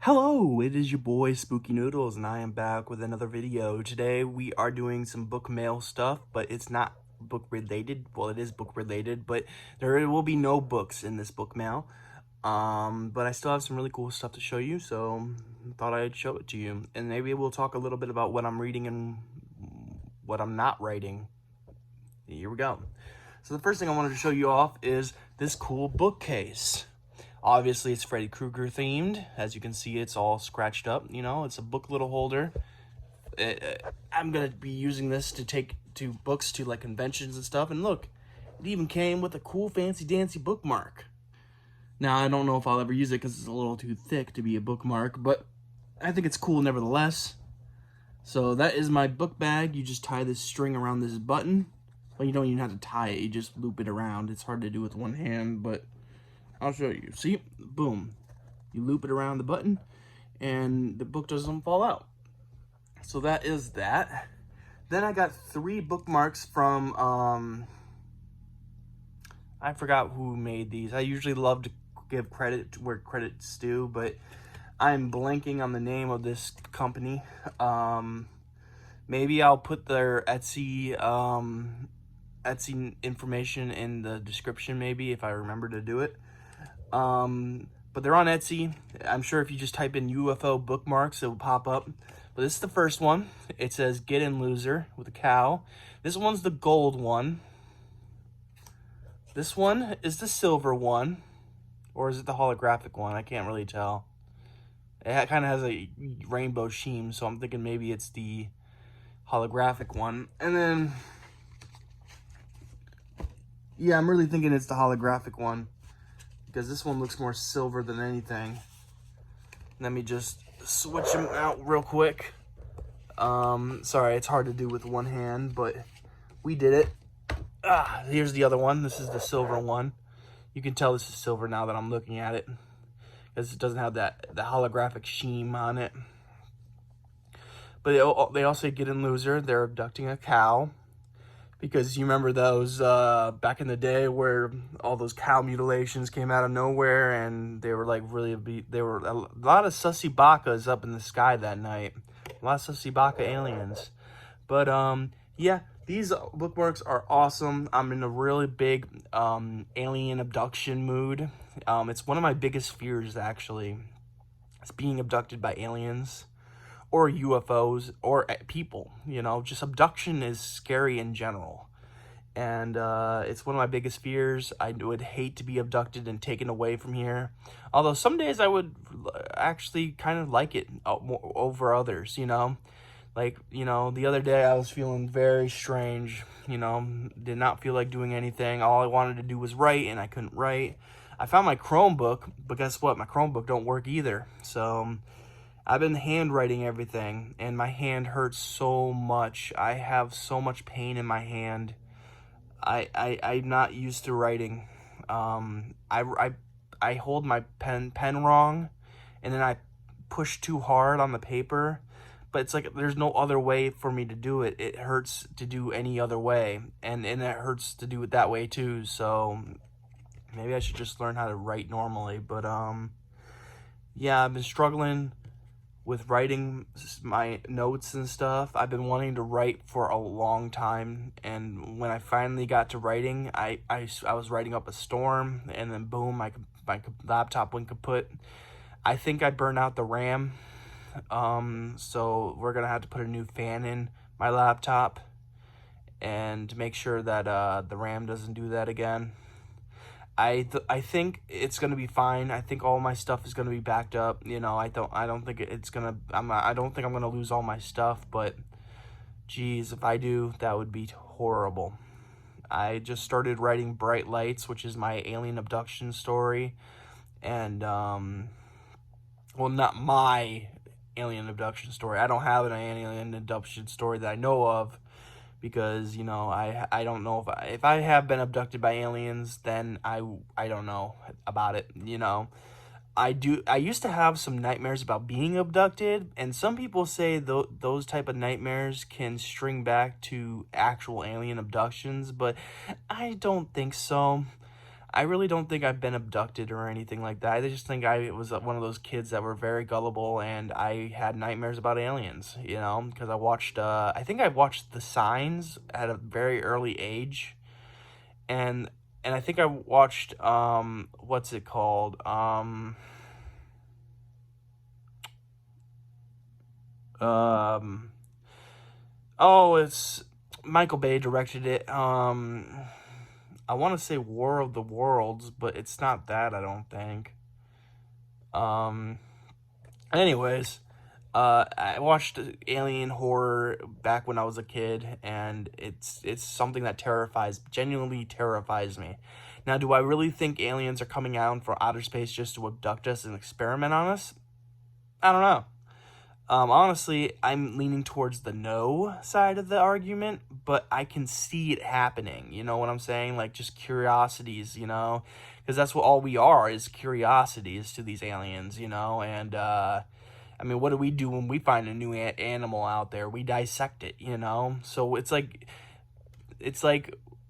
Hello, it is your boy Spooky Noodles, and I am back with another video. Today we are doing some book mail stuff, but it's not book related. Well, it is book related, but there will be no books in this book mail. But I still have some really cool stuff to show you, so I thought I'd show it to you. And maybe we'll talk a little bit about what I'm reading and what I'm not writing. Here we go. So the first thing I wanted to show you off is this cool bookcase. Obviously, it's Freddy Krueger themed. As you can see, it's all scratched up. You know, it's a book little holder. I'm going to be using this to take to books to like conventions and stuff. And look, it even came with a cool fancy dancy bookmark. Now, I don't know if I'll ever use it because it's a little too thick to be a bookmark, but I think it's cool nevertheless. So that is my book bag. You just tie this string around this button. Well, you don't even have to tie it. You just loop it around. It's hard to do with one hand, but I'll show you. See? Boom. You loop it around the button, and the book doesn't fall out. So that is that. Then I got 3 bookmarks from, I forgot who made these. I usually love to give credit where credit's due, but I'm blanking on the name of this company. Maybe I'll put their Etsy information in the description, maybe, if I remember to do it. But they're on Etsy. I'm sure if you just type in UFO bookmarks, it will pop up. But this is the first one. It says Get In Loser with a cow. This one's the gold one. This one is the silver one. Or is it the holographic one? I can't really tell. It kind of has a rainbow sheen, so I'm thinking maybe it's the holographic one. And then, yeah, I'm really thinking it's the holographic one, because this one looks more silver than anything. Let me just switch them out real quick. Sorry, it's hard to do with one hand, but we did it. Here's the other one. This is the silver one. You can tell this is silver now that I'm looking at it, because it doesn't have the holographic sheen on it. But they all say Get In Loser. They're abducting a cow. Because you remember those back in the day where all those cow mutilations came out of nowhere, and they were like there were a lot of sussy bakas up in the sky that night. A lot of sussy baka aliens. But yeah, these bookmarks are awesome. I'm in a really big alien abduction mood. It's one of my biggest fears, actually. It's being abducted by aliens. Or UFOs, or people, you know, just abduction is scary in general. And it's one of my biggest fears. I would hate to be abducted and taken away from here. Although some days I would actually kind of like it over others, you know. Like, you know, the other day I was feeling very strange, you know, did not feel like doing anything. All I wanted to do was write, and I couldn't write. I found my Chromebook, but guess what? My Chromebook don't work either. So I've been handwriting everything, and my hand hurts so much. I have so much pain in my hand. I'm not used to writing. I hold my pen wrong, and then I push too hard on the paper. But it's like there's no other way for me to do it. It hurts to do any other way, and it hurts to do it that way too. So maybe I should just learn how to write normally. But yeah, I've been struggling with writing my notes and stuff. I've been wanting to write for a long time, and when I finally got to writing, I was writing up a storm, and then boom, my laptop went kaput. I think I burned out the RAM, so we're gonna have to put a new fan in my laptop and make sure that the RAM doesn't do that again. I think it's gonna be fine. I think all my stuff is gonna be backed up. You know, I don't think it's gonna. I don't think I'm gonna lose all my stuff. But, geez, if I do, that would be horrible. I just started writing Bright Lights, which is my alien abduction story, and well, not my alien abduction story. I don't have an alien abduction story that I know of. Because, you know, I don't know if I have been abducted by aliens, then I don't know about it, you know. I used to have some nightmares about being abducted, and some people say those type of nightmares can string back to actual alien abductions, but I don't think so. I really don't think I've been abducted or anything like that. I just think I was one of those kids that were very gullible, and I had nightmares about aliens, you know, because I watched, I think I watched The Signs at a very early age, and I think I watched, what's it called, um, oh, it's, Michael Bay directed it, I want to say War of the Worlds, but it's not that, I don't think. Anyways, I watched alien horror back when I was a kid, and it's something that genuinely terrifies me. Now, do I really think aliens are coming out from outer space just to abduct us and experiment on us? I don't know. Honestly, I'm leaning towards the no side of the argument, but I can see it happening. You know what I'm saying? Like, just curiosities, you know? Because that's what all we are, is curiosities to these aliens, you know? And, I mean, what do we do when we find a new animal out there? We dissect it, you know? So it's like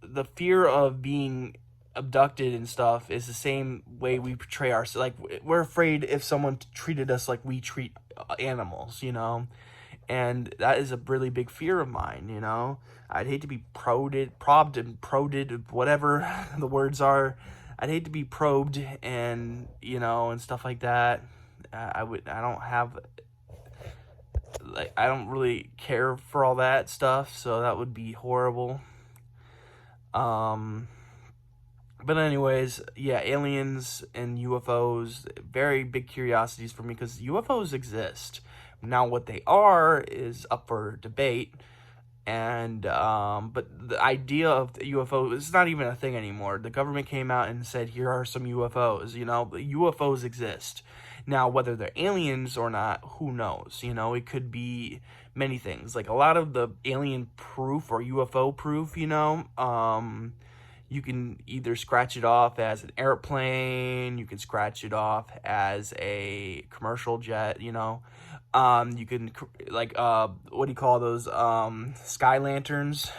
the fear of being abducted and stuff is the same way we portray ourselves. Like, we're afraid if someone treated us like we treat animals, you know? And that is a really big fear of mine, you know? I'd hate to be probed, whatever the words are. I'd hate to be probed and, you know, and stuff like that. I don't really care for all that stuff, so that would be horrible. But anyways, yeah, aliens and UFOs, very big curiosities for me, because UFOs exist. Now, what they are is up for debate, and but the idea of the UFO is not even a thing anymore. The government came out and said, here are some UFOs, you know, UFOs exist. Now, whether they're aliens or not, who knows? You know, it could be many things. Like, a lot of the alien proof or UFO proof, you know, you can either scratch it off as an airplane, you can scratch it off as a commercial jet, you know. You can, like, what do you call those, sky lanterns?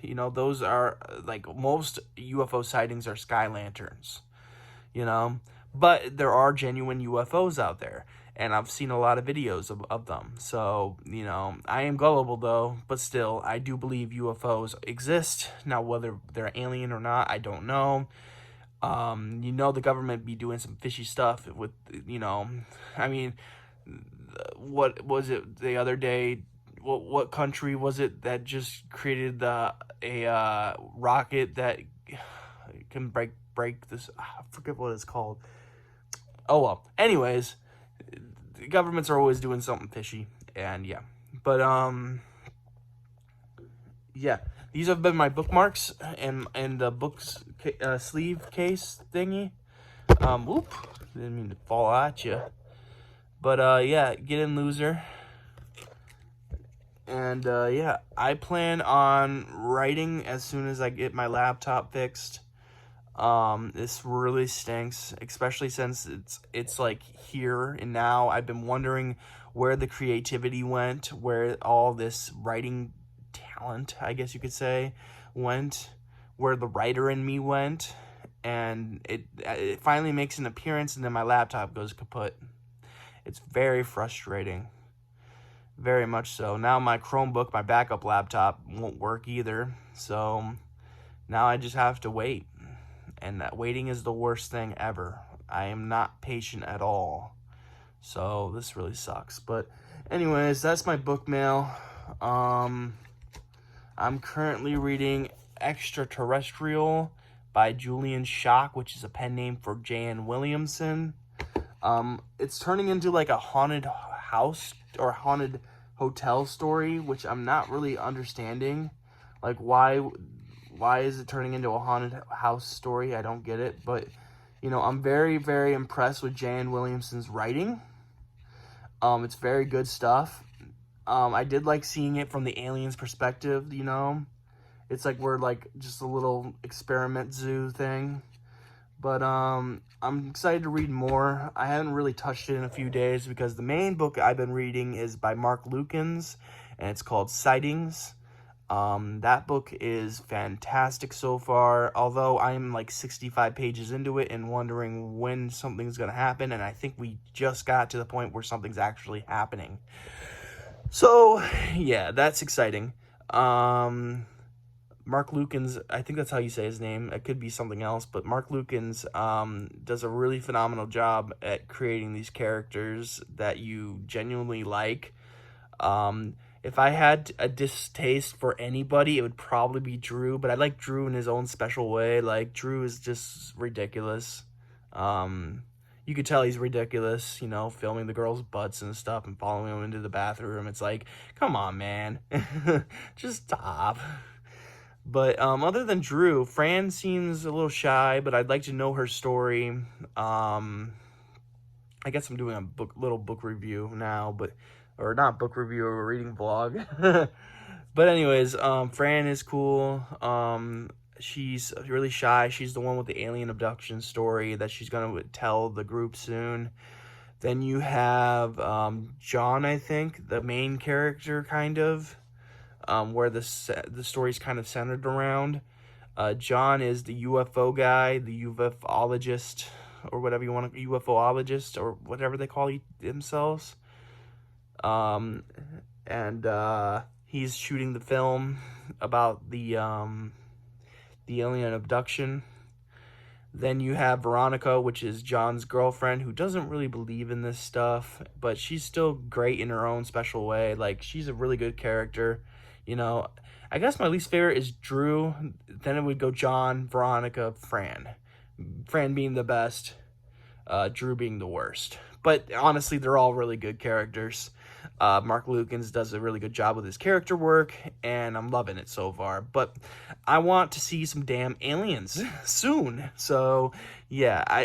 You know, those are, like, most UFO sightings are sky lanterns, you know. But there are genuine UFOs out there, and I've seen a lot of videos of them. So, you know, I am gullible, though, but still, I do believe UFOs exist. Now, whether they're alien or not, I don't know. You know, the government be doing some fishy stuff with, you know, I mean, what was it the other day? What country was it that just created a rocket that can break this? I forget what it's called. Oh well. Anyways, the governments are always doing something fishy, and yeah. But yeah. These have been my bookmarks and the book's sleeve case thingy. Whoop! Didn't mean to fall at you. But yeah, get in, loser. And yeah, I plan on writing as soon as I get my laptop fixed. This really stinks, especially since it's like here and now. I've been wondering where the creativity went, where all this writing talent, I guess you could say, went, where the writer in me went, and it finally makes an appearance, and then my laptop goes kaput. It's very frustrating. Very much so. Now my Chromebook, my backup laptop, won't work either. So now I just have to wait. And that waiting is the worst thing ever. I am not patient at all. So this really sucks. But anyways, that's my book mail. I'm currently reading Extraterrestrial by Julian, which is a pen name for Jan Williamson. It's turning into like a haunted house or haunted hotel story, which I'm not really understanding. Like, why is it turning into a haunted house story? I don't get it. But, you know, I'm very, very impressed with Jan Williamson's writing. It's very good stuff. I did like seeing it from the aliens' perspective, you know. It's like we're like just a little experiment zoo thing. But I'm excited to read more. I haven't really touched it in a few days because the main book I've been reading is by Mark Lukens, and it's called Sightings. That book is fantastic so far, although I'm like 65 pages into it and wondering when something's going to happen, and I think we just got to the point where something's actually happening. So, yeah, that's exciting. Mark Lukens, I think that's how you say his name. It could be something else, but Mark Lukens does a really phenomenal job at creating these characters that you genuinely like. If I had a distaste for anybody, it would probably be Drew, but I like Drew in his own special way. Like, Drew is just ridiculous. You could tell he's ridiculous, you know, filming the girls' butts and stuff and following them into the bathroom. It's like, come on, man. Just stop. But other than Drew, Fran seems a little shy, but I'd like to know her story. I guess I'm doing a little book review now, or not book review, or a reading vlog. But anyways, Fran is cool. She's really shy. She's the one with the alien abduction story that she's gonna tell the group soon. Then you have John, I think, the main character, kind of, where the story's kind of centered around. John is the UFO guy, the UFOologist, or whatever you want to, UFOologist, or whatever they call themselves. He's shooting the film about the alien abduction. Then you have Veronica, which is John's girlfriend, who doesn't really believe in this stuff, but she's still great in her own special way. Like, she's a really good character, you know. I guess my least favorite is Drew. Then it would go John, Veronica, Fran. Fran being the best, Drew being the worst. But honestly, they're all really good characters. Mark Lukens does a really good job with his character work, and I'm loving it so far. But I want to see some damn aliens soon. So, yeah,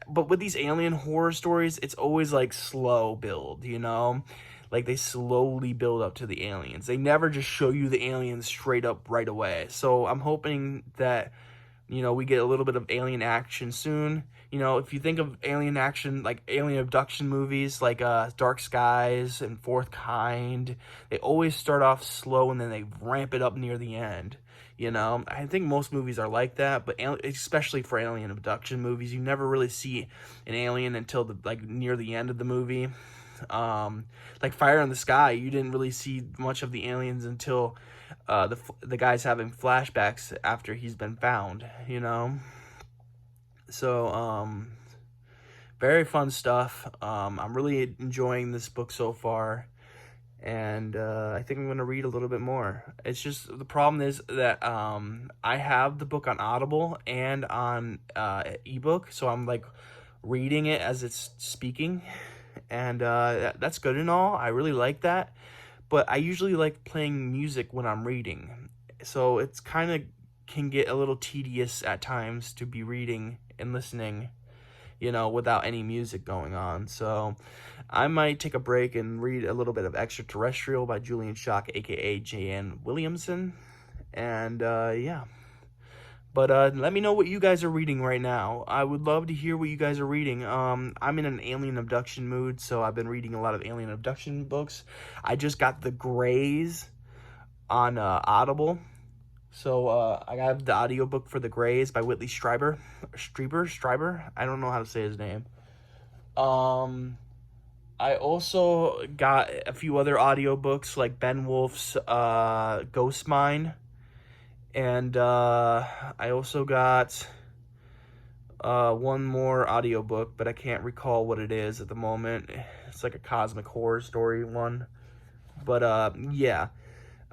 but with these alien horror stories, it's always like slow build, you know? Like, they slowly build up to the aliens. They never just show you the aliens straight up right away. So I'm hoping that, you know, we get a little bit of alien action soon. You know, if you think of alien action, like alien abduction movies, like Dark Skies and Fourth Kind, they always start off slow and then they ramp it up near the end. You know, I think most movies are like that, but especially for alien abduction movies, you never really see an alien until near the end of the movie. Like Fire in the Sky, you didn't really see much of the aliens until the guy's having flashbacks after he's been found, you know. So very fun stuff. I'm really enjoying this book so far, and I think I'm going to read a little bit more. It's just, the problem is that I have the book on Audible and on ebook, so I'm like reading it as it's speaking, and that's good and all. I really like that, but I usually like playing music when I'm reading, so it's kind of can get a little tedious at times to be reading and listening, you know, without any music going on. So I might take a break and read a little bit of Extraterrestrial by Julian, aka J.N. Williamson. And yeah. But let me know what you guys are reading right now. I would love to hear what you guys are reading. I'm in an alien abduction mood, so I've been reading a lot of alien abduction books. I just got The Greys on Audible. So I have the audiobook for The Greys by Whitley Strieber. I don't know how to say his name. I also got a few other audiobooks, like Ben Wolf's Ghost Mine. And I also got one more audiobook, but I can't recall what it is at the moment. It's like a cosmic horror story one. But yeah.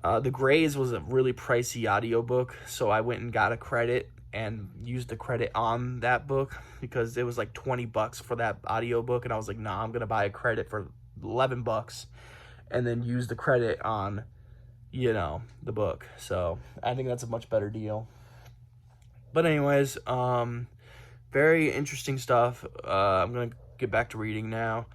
The Greys was a really pricey audiobook, so I went and got a credit and used the credit on that book because it was like $20 for that audiobook, and I was like, nah, I'm going to buy a credit for $11 and then use the credit on, you know, the book. So I think that's a much better deal. But anyways, very interesting stuff. I'm going to get back to reading now.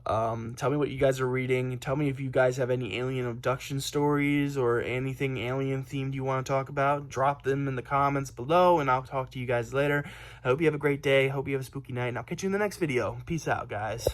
Tell me what you guys are reading. Tell me if you guys have any alien abduction stories or anything alien themed you want to talk about. Drop them in the comments below, and I'll talk to you guys later. I hope you have a great day. Hope you have a spooky night, and I'll catch you in the next video. Peace out, guys.